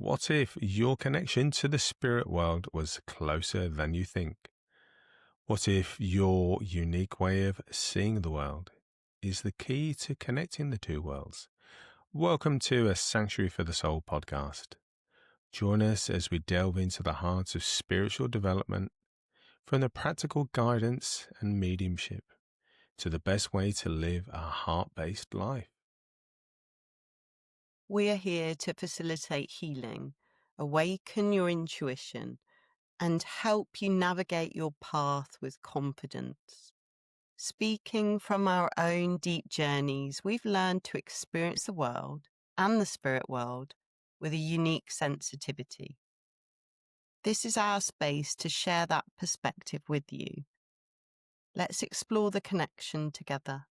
What if your connection to the spirit world was closer than you think? What if your unique way of seeing the world is the key to connecting the two worlds? Welcome to a Sanctuary for the Soul podcast. Join us as we delve into the heart of spiritual development, from the practical guidance and mediumship to the best way to live a heart-based life. We are here to facilitate healing, awaken your intuition, and help you navigate your path with confidence. Speaking from our own deep journeys, we've learned to experience the world and the spirit world with a unique sensitivity. This is our space to share that perspective with you. Let's explore the connection together.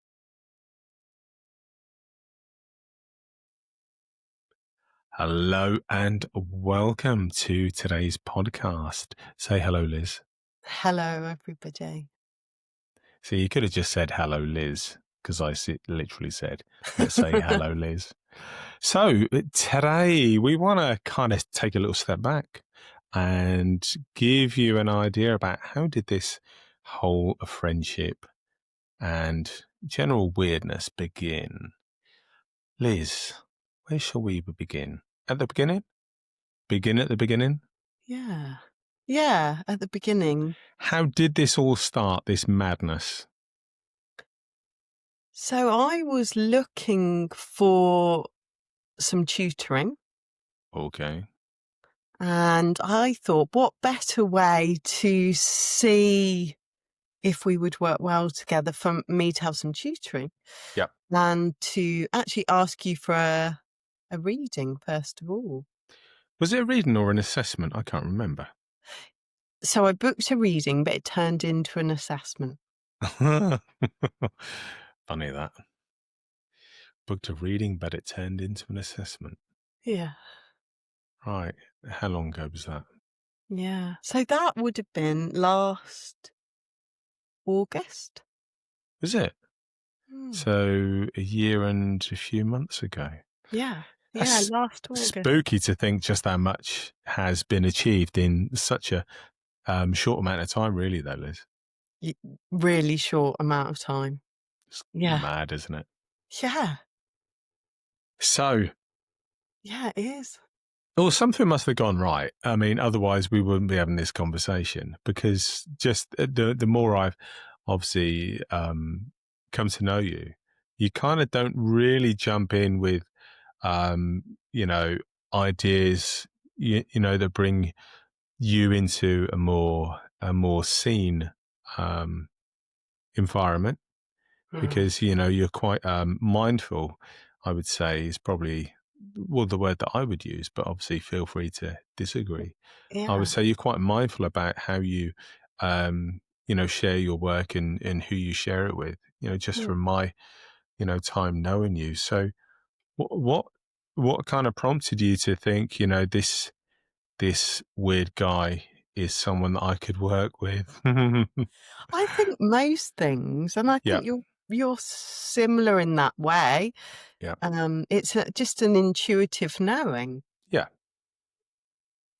Hello and welcome to today's podcast. Say hello, Liz. Hello, everybody. So you could have just said hello, Liz, because literally said, let's say hello, Liz. So today we want to kind of take a little step back and give you an idea about how did this whole friendship and general weirdness begin. Liz, where shall we begin? At the beginning? Begin at the beginning? Yeah, at the beginning. How did this all start, this madness? So I was looking for some tutoring, Okay. and I thought, what better way to see if we would work well together for me to have some tutoring Yep. than to actually ask you for a reading, first of all. Was it a reading or an assessment? I can't remember. So I booked a reading, but it turned into an assessment. Funny that. Booked a reading, but it turned into an assessment. Yeah. Right. How long ago was that? Yeah. So that would have been last August. Was it? Hmm. So a year and a few months ago. Yeah. That's Last August. spooky to think just how much has been achieved in such a short amount of time, really, though, Liz. Really short amount of time. It's Yeah. mad, isn't it? Yeah. So, Yeah, it is. well, something must have gone right. I mean, otherwise we wouldn't be having this conversation, because just the more I've obviously come to know you, you kind of don't really jump in with, you know, ideas, that bring you into a more seen environment, because you're quite mindful. I would say is probably, well, the word that I would use, but obviously feel free to disagree. I Yeah. would say you're quite mindful about how you share your work and who you share it with, just Yeah. from my time knowing you. So what kind of prompted you to think, this weird guy is someone that I could work with? I think most things, and I Yeah. think you're similar in that way. Yeah. It's just an intuitive knowing. Yeah.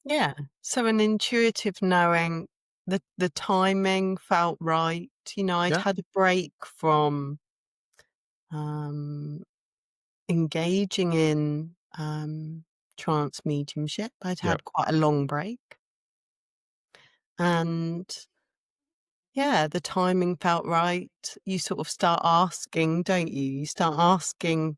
Yeah. So an intuitive knowing, the timing felt right. I'd Yeah. had a break from um, engaging in trance mediumship. I'd Yeah. had quite a long break. And yeah, the timing felt right. You sort of start asking, don't you? You start asking,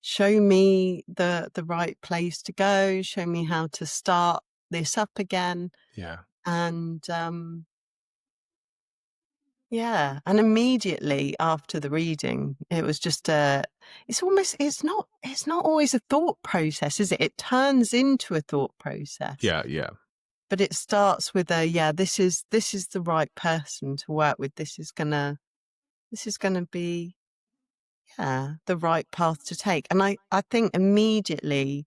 show me the right place to go, show me how to start this up again. Yeah. And yeah, and immediately after the reading, it was just it's not always a thought process, is it? It turns into a thought process. Yeah. Yeah. But it starts with this is the right person to work with. This is gonna be the right path to take. And I think immediately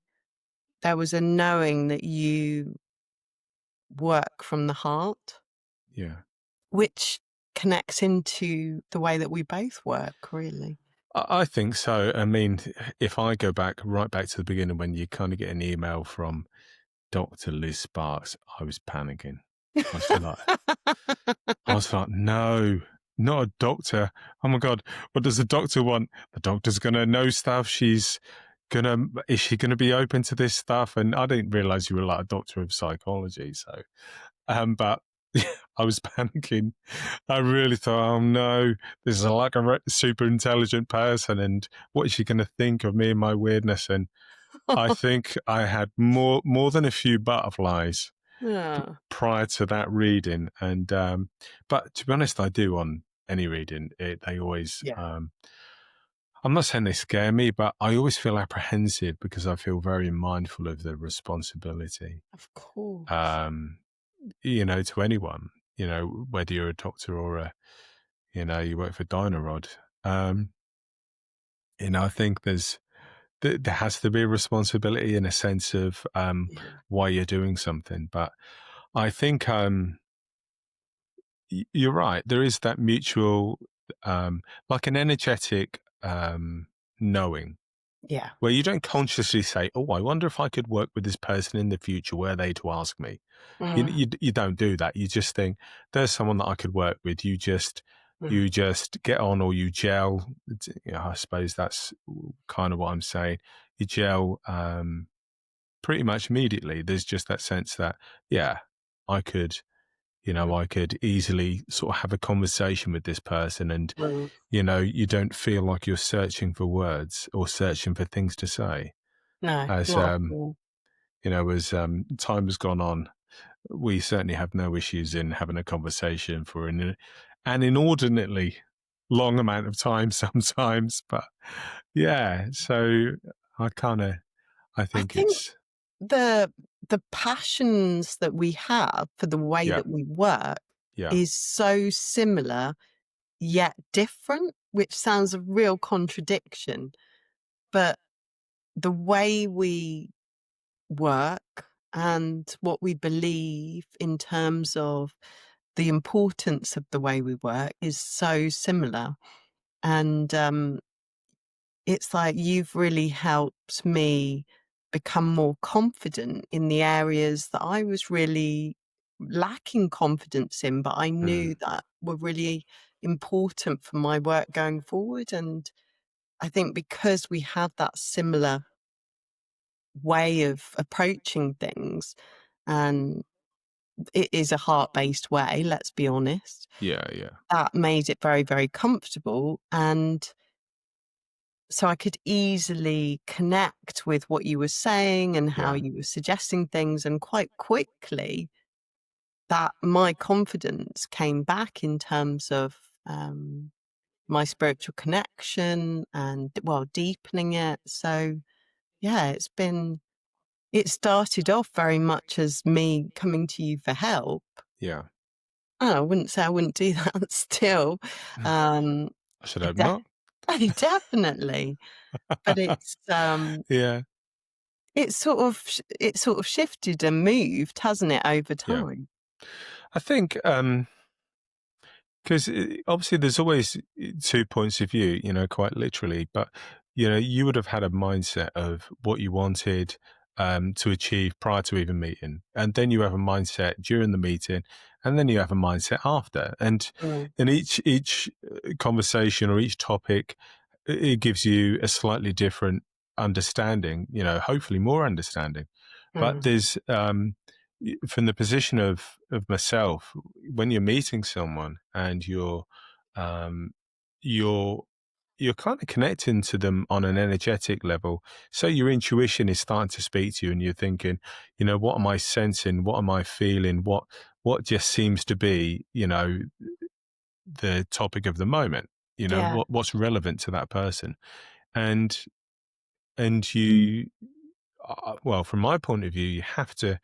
there was a knowing that you work from the heart, Yeah. which connects into the way that we both work, really. I think so. I mean, if I go back right back to the beginning when you kind of get an email from Dr. Liz Sparkes, I was panicking. I was like, no, not a doctor. Oh my God, what does the doctor want? The doctor's gonna know stuff. Is she gonna be open to this stuff? And I didn't realize you were like a doctor of psychology. So, but I was panicking. I really thought, oh no, this is like a super intelligent person, and what is she going to think of me and my weirdness? And I think I had more than a few butterflies Yeah. prior to that reading, and but to be honest, I do on any reading. They always, Yeah. I'm not saying they scare me, but I always feel apprehensive because I feel very mindful of the responsibility. Of course. Um, to anyone, whether you're a doctor or you work for Dynarod. Um, I think there has to be a responsibility in a sense of Yeah. why you're doing something. But I think you're right. There is that mutual, like an energetic knowing Yeah. where you don't consciously say, "Oh, I wonder if I could work with this person in the future. Were they to ask me?" Mm, You don't do that. You just think there's someone that I could work with. mm, You just get on, or you gel. I suppose that's kind of what I'm saying. You gel pretty much immediately. There's just that sense that yeah, I could mm, I could easily sort of have a conversation with this person, and mm. you don't feel like you're searching for words or searching for things to say. No, As not at all. as time has gone on, we certainly have no issues in having a conversation for an inordinately long amount of time sometimes. But yeah, so I I think think it's, the the passions that we have for the way yeah, that we work yeah, is so similar yet different, which sounds a real contradiction. But the way we work and what we believe in terms of the importance of the way we work is so similar. And it's like you've really helped me become more confident in the areas that I was really lacking confidence in, but I knew mm, that were really important for my work going forward. And I think because we have that similar way of approaching things, and it is a heart based way, let's be honest, yeah, yeah, that made it very, very comfortable. And so I could easily connect with what you were saying and how yeah, you were suggesting things. And quite quickly, that my confidence came back in terms of my spiritual connection and, well, deepening it. So, yeah, it started off very much as me coming to you for help. yeah. Oh, I wouldn't say I wouldn't do that still. Um, I should I hope not. definitely, but Yeah, it sort of shifted and moved, hasn't it, over yeah. time? I think because obviously there's always two points of view, quite literally, but you would have had a mindset of what you wanted to achieve prior to even meeting, and then you have a mindset during the meeting, and then you have a mindset after, and Mm, in each conversation or each topic, it gives you a slightly different understanding, hopefully more understanding. But mm, there's from the position of myself, when you're meeting someone and um, you're you're kind of connecting to them on an energetic level. So your intuition is starting to speak to you, and you're thinking, what am I sensing? What am I feeling? What just seems to be, the topic of the moment? yeah, What's relevant to that person, and mm, you, well, from my point of view, you have to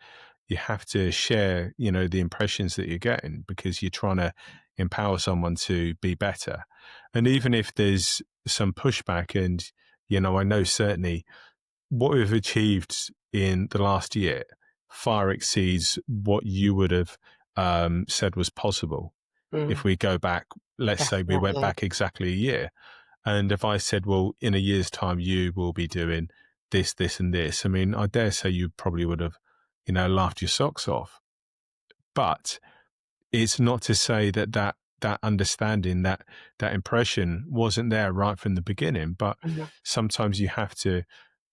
share, the impressions that you're getting because you're trying to empower someone to be better. And even if there's some pushback, and, I know certainly what we've achieved in the last year far exceeds what you would have said was possible. If mm, we go back, let's say we went definitely. back exactly a year, And if I said, well, in a year's time, you will be doing this, this, and this, I mean, I dare say you probably would have, laughed your socks off. But it's not to say that understanding, that impression wasn't there right from the beginning. But Mhm. sometimes you have to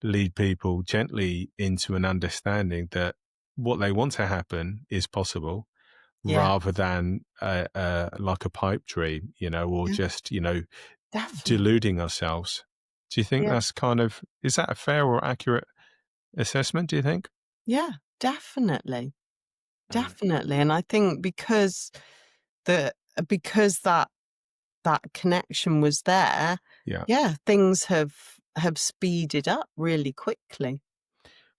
lead people gently into an understanding that what they want to happen is possible, Yeah. rather than like a pipe dream, or Yeah. just Definitely. deluding ourselves. Do you think Yeah. that's is that a fair or accurate assessment, do you think? Yeah. Definitely. Mm. Definitely. And I think the because that connection was there, Yeah. yeah, things have speeded up really quickly.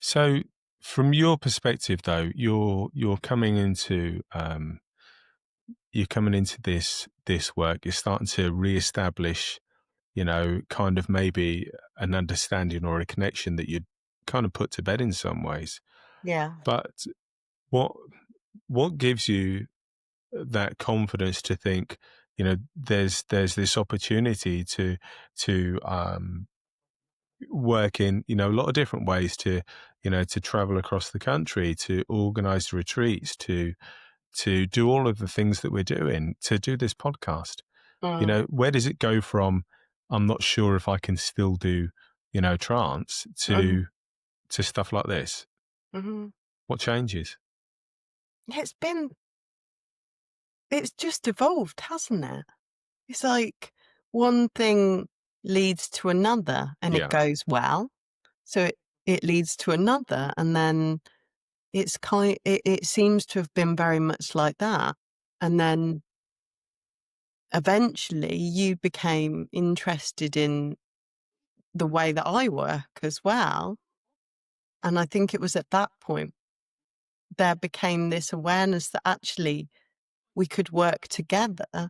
So from your perspective though, you're coming into this work, you're starting to reestablish, kind of maybe an understanding or a connection that you'd kind of put to bed in some ways. Yeah. But what what gives you that confidence to think, there's this opportunity to work in, a lot of different ways, to travel across the country, to organize retreats, to do all of the things that we're doing, to do this podcast? Mm. Where does it go from, I'm not sure if I can still do, trance, Mhm. to stuff like this? Mhm. What changes? Yeah, it's just evolved, hasn't it? It's like one thing leads to another and it Yeah, goes well. So it leads to another and then it seems to have been very much like that. And then eventually you became interested in the way that I work as well. And I think it was at that point there became this awareness that actually we could work together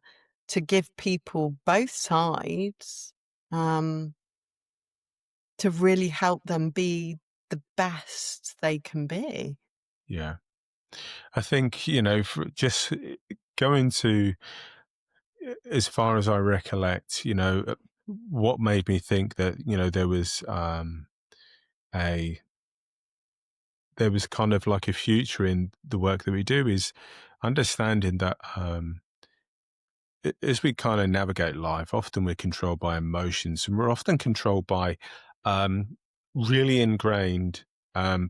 to give people both sides, um, to really help them be the best they can be. yeah. I think, for just going to, as far as I recollect, what made me think that, a there was kind of like a future in the work that we do, is understanding that, as we kind of navigate life, often we're controlled by emotions, and we're often controlled by um, really ingrained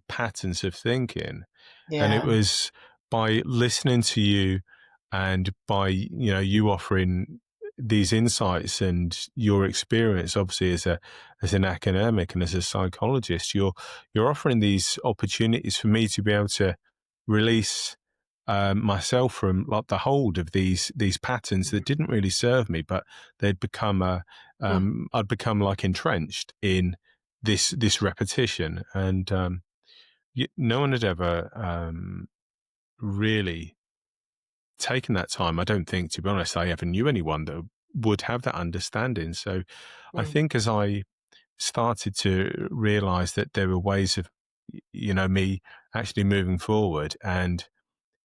patterns of thinking. And it Yeah. was by listening to you, and by, you offering these insights and your experience, obviously as an academic and as a psychologist, you're offering these opportunities for me to be able to release myself from like the hold of these patterns that didn't really serve me, but they'd become Mm. I'd become like entrenched in this repetition. And no one had ever really taken that time. I don't think, to be honest, I ever knew anyone that would have that understanding. So I Mm. think as I started to realize that there were ways of, me actually moving forward, and,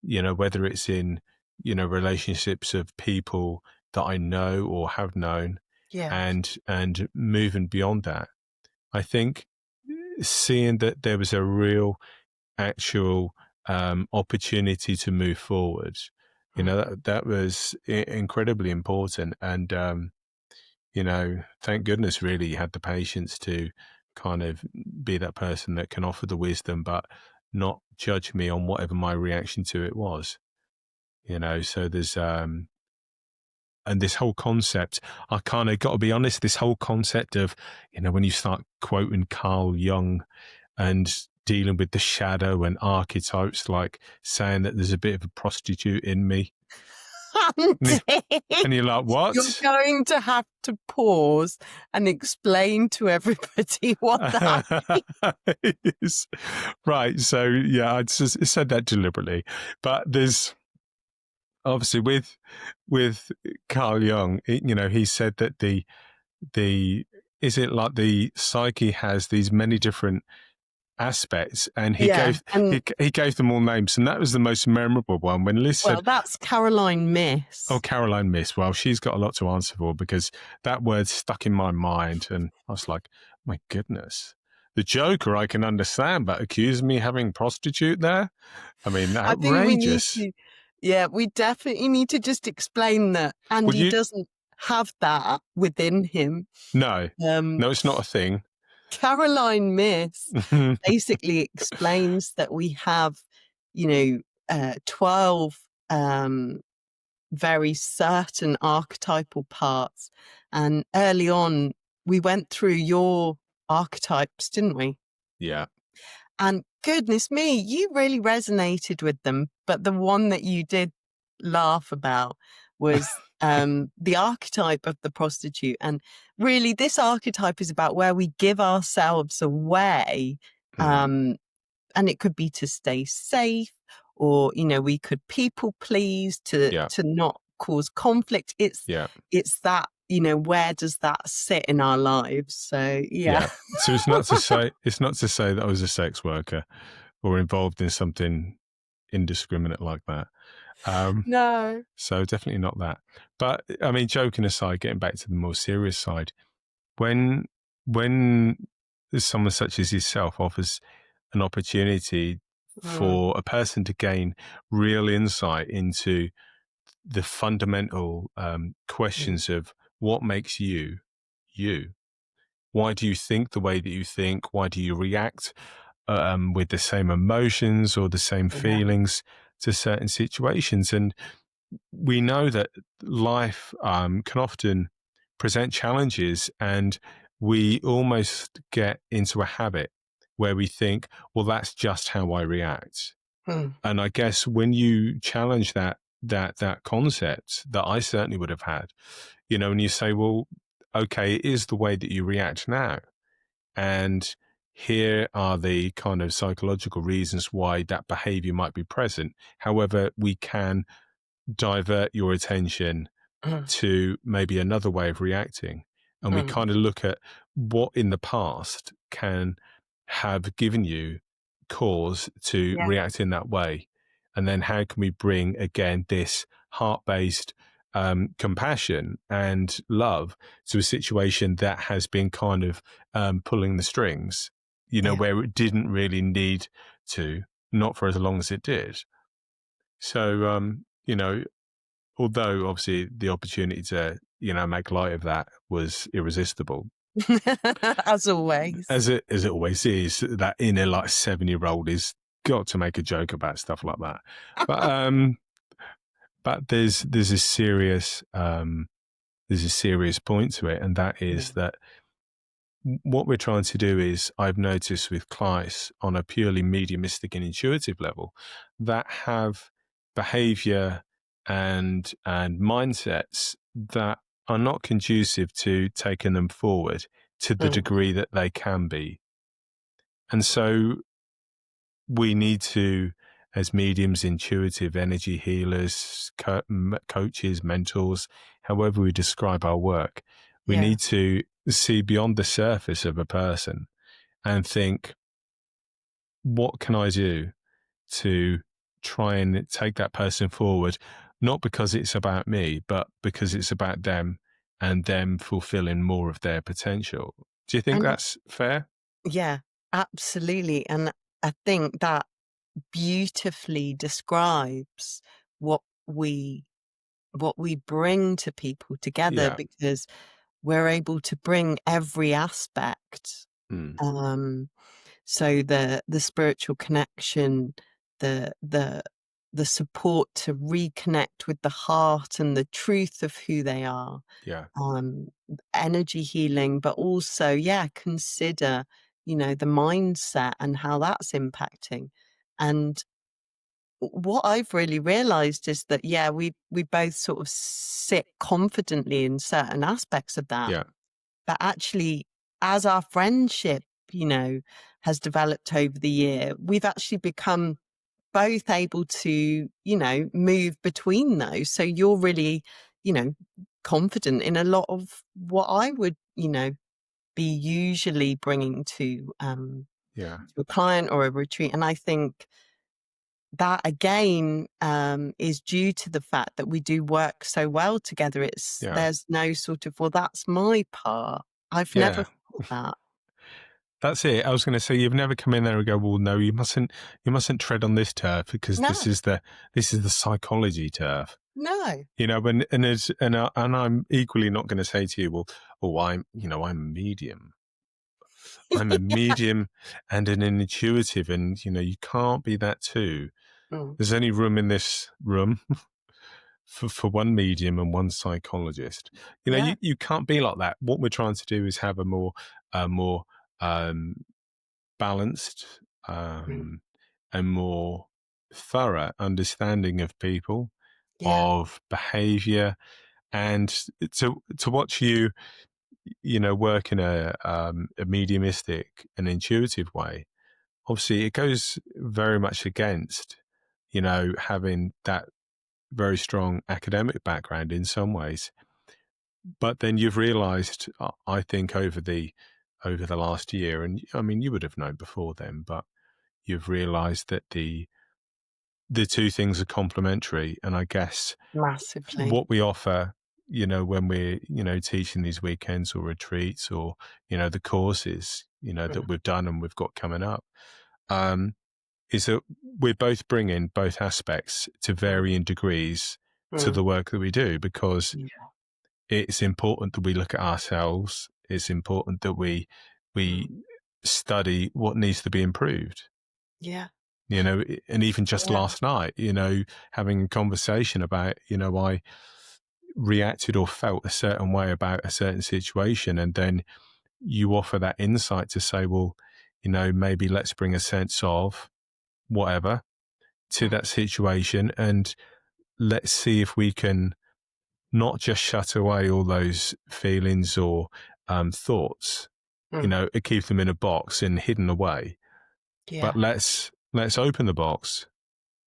whether it's in, relationships of people that I know or have known, Yeah. and moving beyond that, I think seeing that there was a real actual opportunity to move forward. Mm. That was incredibly important. And, thank goodness really you had the patience to kind of be that person that can offer the wisdom, but not judge me on whatever my reaction to it was. So there's, and this whole concept, I kind of got to be honest, this whole concept of, when you start quoting Carl Jung and dealing with the shadow and archetypes, like saying that there's a bit of a prostitute in me. And Andy, you're like, you're what? going to have to pause and explain to everybody what that Yes. Right. So, yeah, I just said that deliberately. But there's obviously with Carl Jung, he said that the is it like the psyche has these many different aspects, and he Yeah, gave and he gave them all names, and that was the most memorable one when Liz well, said, that's Caroline "Oh, Miss. Caroline Miss." Well, she's got a lot to answer for because that word stuck in my mind, and I was like, "My goodness." The Joker, I can understand, but accuse me having prostitute there? I mean, I think we need outrageous. to, yeah, we definitely need to just explain that Would Andy you? doesn't have that within him. No, Um, no, it's not a thing. Caroline Miss basically explains that we have, 12 very certain archetypal parts. And early on, we went through your archetypes, didn't we? Yeah, And goodness me, you really resonated with them. But the one that you did laugh about was the archetype of the prostitute. And really, this archetype is about where we give ourselves away. mm, And it could be to stay safe, or we could people please yeah, to not cause conflict. yeah, It's that, where does that sit in our lives? So yeah. yeah. So it's not to say that I was a sex worker or involved in something indiscriminate like that. Um, No. so definitely not that. But I mean, joking aside, getting back to the more serious side, when when someone such as yourself offers an opportunity Mm, for a person to gain real insight into the fundamental mm, questions of what makes you you. Why do you think the way that you think? Why do you react with the same emotions or the same yeah. feelings to certain situations? And we know that life can often present challenges, and we almost get into a habit where we think, well, that's just how I react. Mm, And I guess when you challenge that concept that I certainly would have had, and you say, well, okay, it is the way that you react now. And here are the kind of psychological reasons why that behavior might be present. However, we can divert your attention mm, to maybe another way of reacting. And we mm. kind of look at what in the past can have given you cause to Yeah, react in that way. And then how can we bring again this heart based compassion and love to a situation that has been kind of pulling the strings, yeah. where it didn't really need to, not for as long as it did. So, although obviously the opportunity to, make light of that was irresistible, As always. as it always is, that inner like 7-year-old is got to make a joke about stuff like that. But there's a serious point to it, and that is Mm, that what we're trying to do is, I've noticed with clients on a purely mediumistic and intuitive level that have behavior and mindsets that are not conducive to taking them forward to the mm, degree that they can be. And so we need to, as mediums, intuitive energy healers, coaches, mentors, however we describe our work, we yeah. need to see beyond the surface of a person and think, what can I do to try and take that person forward? Not because it's about me, but because it's about them and them fulfilling more of their potential. Do you think And that's fair? yeah, absolutely. And I think that beautifully describes what we what we bring to people together, Yeah. because we're able to bring every aspect. Mm. Um, so the spiritual connection, the the the support to reconnect with the heart and the truth of who they are, Yeah. um, energy healing, but also, yeah, consider, the mindset and how that's impacting. And what I've really realized is that, yeah, we both sort of sit confidently in certain aspects of that. Yeah. But actually, as our friendship, has developed over the year, we've actually become both able to, move between those. So you're really, you know, confident in a lot of what I would, be usually bringing to Yeah. to a client or a retreat. And I think that again is due to the fact that we do work so well together. Yeah. There's no sort of, well, that's my part. I've never Yeah. thought that. That's it. I was going to say you've never come in there and go, well, no, you mustn't tread on this turf because No, this is the psychology turf. no. You know, and I'm equally not going to say to you, well, oh, I'm a medium. I'm a medium and an intuitive, and you can't be that too. Mm, There's only room in this room for one medium and one psychologist. yeah. You can't be like that. What we're trying to do is have a more um, balanced Mm, and more thorough understanding of people, yeah. of behavior, and to watch you, work in a mediumistic and intuitive way. Obviously, it goes very much against, having that very strong academic background in some ways. But then you've realized, I think, over the last year, and I mean, you would have known before then, but you've realized that the two things are complementary. And I guess Massively. what we offer, when we're, teaching these weekends or retreats or, the courses, that Mm, we've done and we've got coming up, um, is that we're both bringing both aspects to mm, varying degrees to mm, the work that we do, because yeah. it's important that we look at ourselves. It's important that we Mm, study what needs to be improved. yeah. And even just Yeah. last night, having a conversation about, I reacted or felt a certain way about a certain situation, and then you offer that insight to say, well, maybe let's bring a sense of whatever to Mm, that situation, and let's see if we can not just shut away all those feelings or thoughts, mm, and keep them in a box and hidden away. But yeah. let's open the box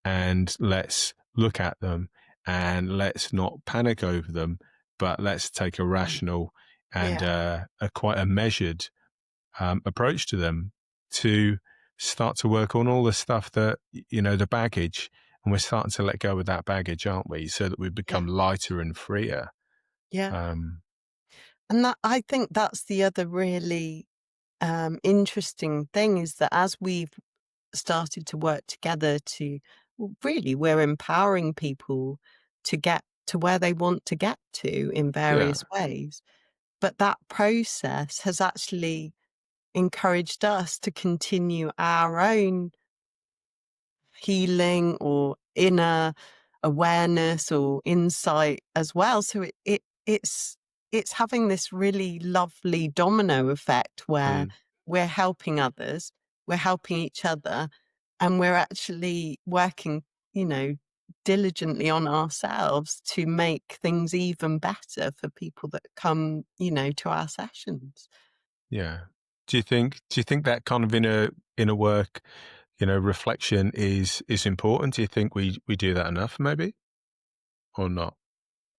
and let's look at them, and let's not panic over them, but let's take a Mm, rational and yeah. a quite a measured approach to them, to start to work on all the stuff that, the baggage, and we're starting to let go of that baggage, aren't we? So that we Yeah. become lighter and freer. Yeah. Um, And that, I think that's the other really interesting thing, is that as we've started to work together to, well, really, we're empowering people to get to where they want to get to in yeah, various ways. But that process has actually encouraged us to continue our own healing or inner awareness or insight as well. So it's having this really lovely domino effect where mm, we're helping others, we're helping each other, and we're actually working, you know, diligently on ourselves to make things even better for people that come, to our sessions. yeah. Do you think that kind of inner work, reflection is important? Do you think we do that enough, maybe, or not?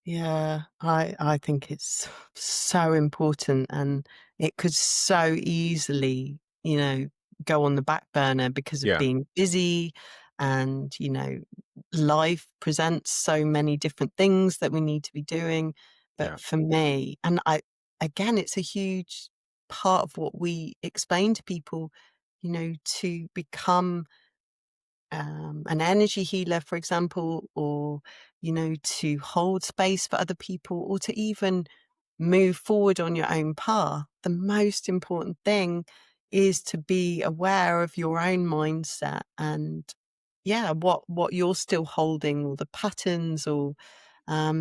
Yeah, I think it's so important, and it could so easily, go on the back burner because of Yeah, being busy, and, life presents so many different things that we need to be doing. yeah, But for me, and again, it's a huge part of what we explain to people, to become an energy healer, for example, or, to hold space for other people, or to even move forward on your own path. The most important thing is to be aware of your own mindset and, yeah, what you're still holding, or the patterns, or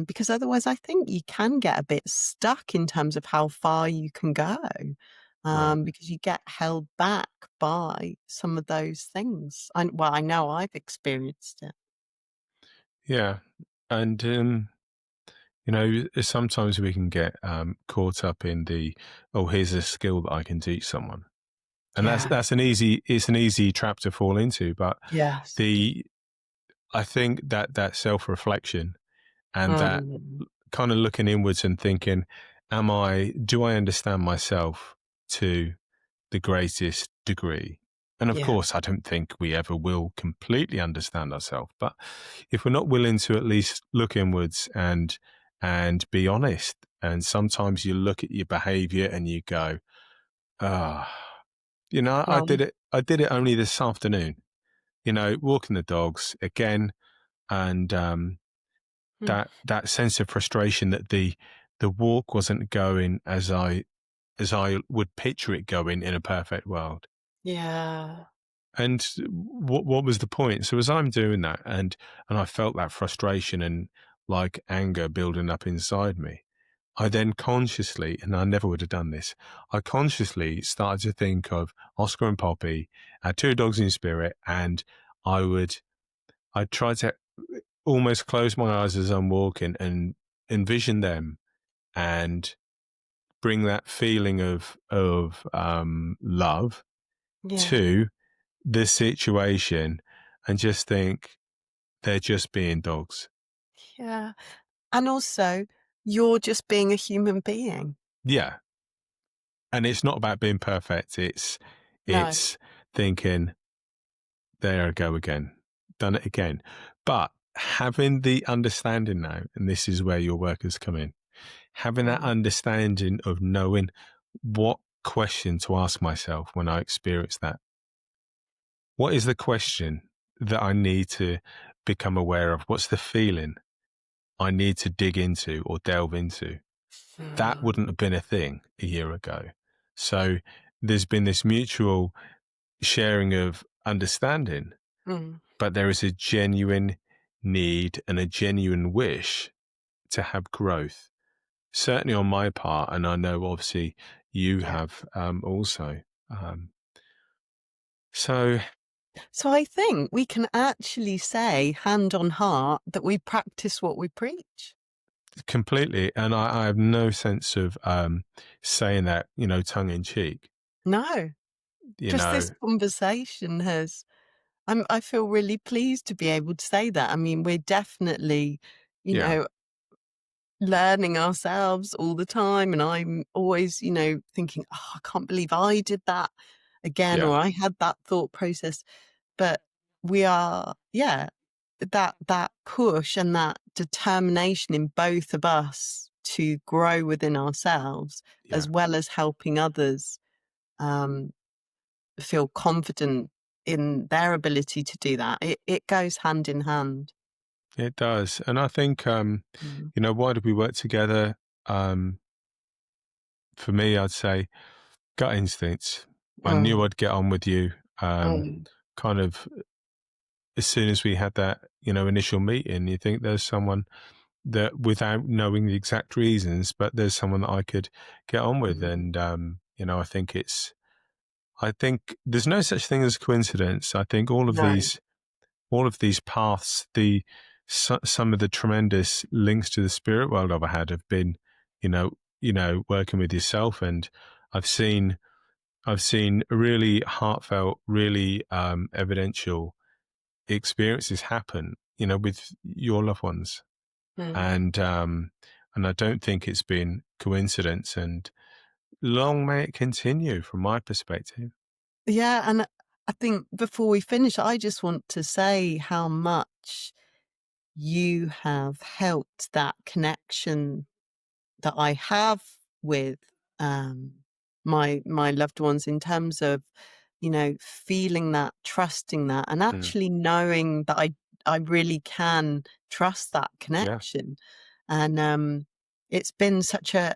because otherwise I think you can get a bit stuck in terms of how far you can go, right. because you get held back by some of those things. Well, I know I've experienced it. Yeah, and sometimes we can get caught up in the, oh, here's a skill that I can teach someone, and Yeah. it's an easy trap to fall into. But Yes. the I think that self reflection and that Mm. kind of looking inwards and thinking, do I understand myself to the greatest degree? And of Yeah. course, I don't think we ever will completely understand ourselves. But if we're not willing to at least look inwards and be honest, and sometimes you look at your behavior and you go, ah, I Well, did it. I did it only this afternoon. Walking the dogs again, and mm, that sense of frustration that the walk wasn't going as I would picture it going in a perfect world. yeah. And what was the point? So as I'm doing that, and I felt that frustration and like anger building up inside me, I then consciously, and I never would have done this, I consciously started to think of Oscar and Poppy, two dogs in spirit, and I'd try to almost close my eyes as I'm walking and envision them and bring that feeling of love Yeah. to the situation and just think they're just being dogs. Yeah. And also, you're just being a human being. Yeah. And it's not about being perfect. It's No. it's thinking, there I go again. Done it again. But having the understanding now, and this is where your work has come in, having that Mm. understanding of knowing what question to ask myself when I experience that. What is the question that I need to become aware of? What's the feeling I need to dig into or delve into? That Mm. wouldn't have been a thing a year ago. So there's been this mutual sharing of understanding, Mm. but there is a genuine need and a genuine wish to have growth, certainly on my part. And I know obviously you Yeah. have also. So So I think we can actually say, hand on heart, that we practice what we preach. completely. And I have no sense of saying that, tongue in cheek, No, you just know. this conversation has I feel really pleased to be able to say that. I mean, we're definitely, you Yeah. know, learning ourselves all the time, and I'm always, thinking, "Oh, I can't believe I did that again," Yeah. or "I had that thought process." But we are, yeah, that push and that determination in both of us to grow within ourselves, Yeah. as well as helping others, um, feel confident in their ability to do that. It goes hand in hand. It does. And I think, Mm. why did we work together? Um, for me, I'd say gut instincts. I knew Oh, I'd get on with you. oh, Kind of as soon as we had that, initial meeting, you think there's someone that without knowing the exact reasons, but there's someone that I could get on with. mm, And, I think there's no such thing as coincidence. I think no, all of these paths, some of the tremendous links to the spirit world I've had have been, working with yourself, and I've seen really heartfelt, really evidential experiences happen, with your loved ones, mm. and I don't think it's been coincidence, and long may it continue from my perspective. Yeah, and I think before we finish, I just want to say how much you have helped that connection that I have with, um, my loved ones, in terms of, feeling that, trusting that, and Mm. actually knowing that I really can trust that Yeah, connection. And, it's been such a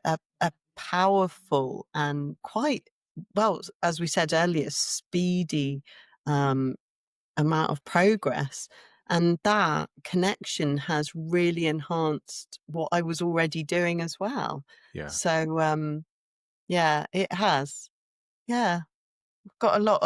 powerful and quite, well, as we said earlier, speedy, um, amount of progress. And that connection has really enhanced what I was already doing as well. yeah. So, yeah, it has. Yeah, we've got a lot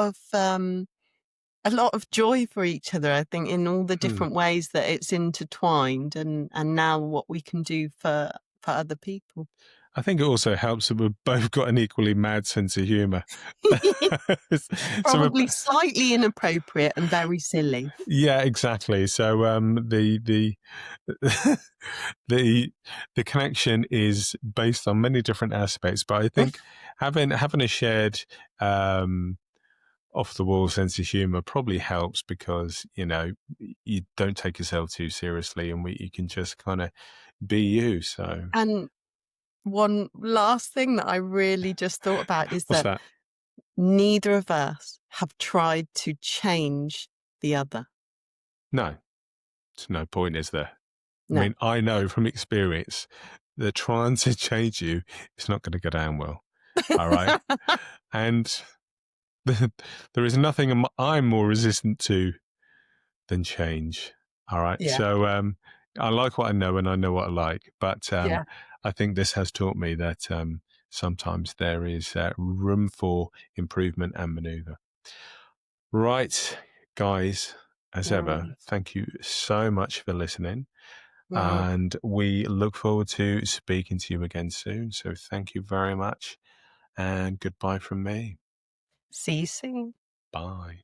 of joy for each other, I think, in all the Mm. different ways that it's intertwined, and now what we can do for other people. I think it also helps that we've both got an equally mad sense of humour. So Probably slightly inappropriate and very silly. yeah, exactly. So the the the connection is based on many different aspects, but I think having a shared um, off the wall sense of humor probably helps because, you don't take yourself too seriously, and you can just kind of be you. So And one last thing that I really just thought about is what's that that? neither of us have tried to change the other. No, it's no point, is there? I No. mean, I know from experience that trying to change you is not going to go down well. All right. And there is nothing I'm more resistant to than change. All right. Yeah. So I like what I know and I know what I like. But Yeah. I think this has taught me that sometimes there is room for improvement and maneuver. Right, guys, as ever, Mm. thank you so much for listening. Mm. And we look forward to speaking to you again soon. So thank you very much. And goodbye from me. See you soon. Bye.